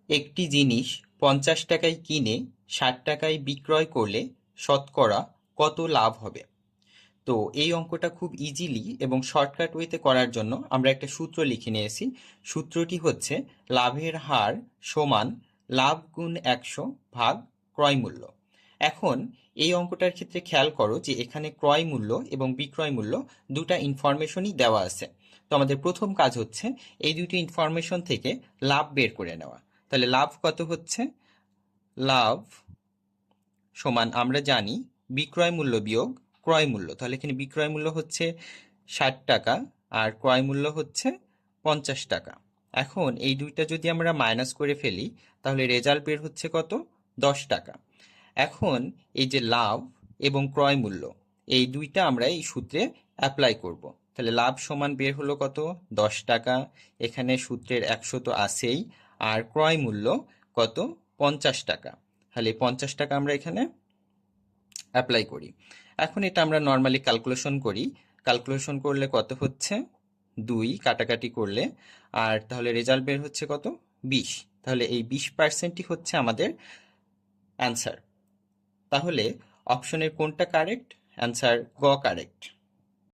একটি জিনিস 50 টাকায় কিনে 60 টাকায় বিক্রয় করলে শতকরা কত লাভ হবে? তো এই অঙ্কটা খুব ইজিলি এবং শর্টকাট ওয়েতে করার জন্য আমরা একটা সূত্র লিখে নিয়েছি। সূত্রটি হচ্ছে লাভের হার সমান লাভ গুণ 100 ভাগ ক্রয় মূল্য। এখন এই অঙ্কটার ক্ষেত্রে খেয়াল করো যে এখানে ক্রয় মূল্য এবং বিক্রয় মূল্য দুটা ইনফরমেশনই দেওয়া আছে। তো আমাদের প্রথম কাজ হচ্ছে এই দুটি ইনফরমেশন থেকে লাভ বের করে নেওয়া। তাহলে লাভ কত হচ্ছে? লাভ সমান আমরা জানি বিক্রয় মূল্য বিয়োগ ক্রয় মূল্য। তাহলে এখানে বিক্রয় মূল্য হচ্ছে 60 টাকা আর ক্রয় মূল্য হচ্ছে 50 টাকা। এখন এই দুইটা যদি আমরা মাইনাস করে ফেলি তাহলে রেজাল্ট বের হচ্ছে কত? 10 টাকা। এখন এই যে লাভ এবং ক্রয় মূল্য এই দুইটা আমরা এই সূত্রে অ্যাপ্লাই করব। তাহলে লাভ সমান বের হলো কত? 10 টাকা। এখানে সূত্রের 100 তো আছেই, আর ক্রয় মূল্য কত? 50 টাকা। তাহলে 50 টাকা আমরা এখানে অ্যাপ্লাই করি। এখন এটা আমরা নর্মালি ক্যালকুলেশন করি। ক্যালকুলেশন করলে কত হচ্ছে? 2 কাটাকাটি করলে, আর তাহলে রেজাল্ট বের হচ্ছে কত? 20। তাহলে এই 20%ই হচ্ছে আমাদের অ্যান্সার। তাহলে অপশনের কোনটা কারেক্ট? অ্যান্সার গ কারেক্ট।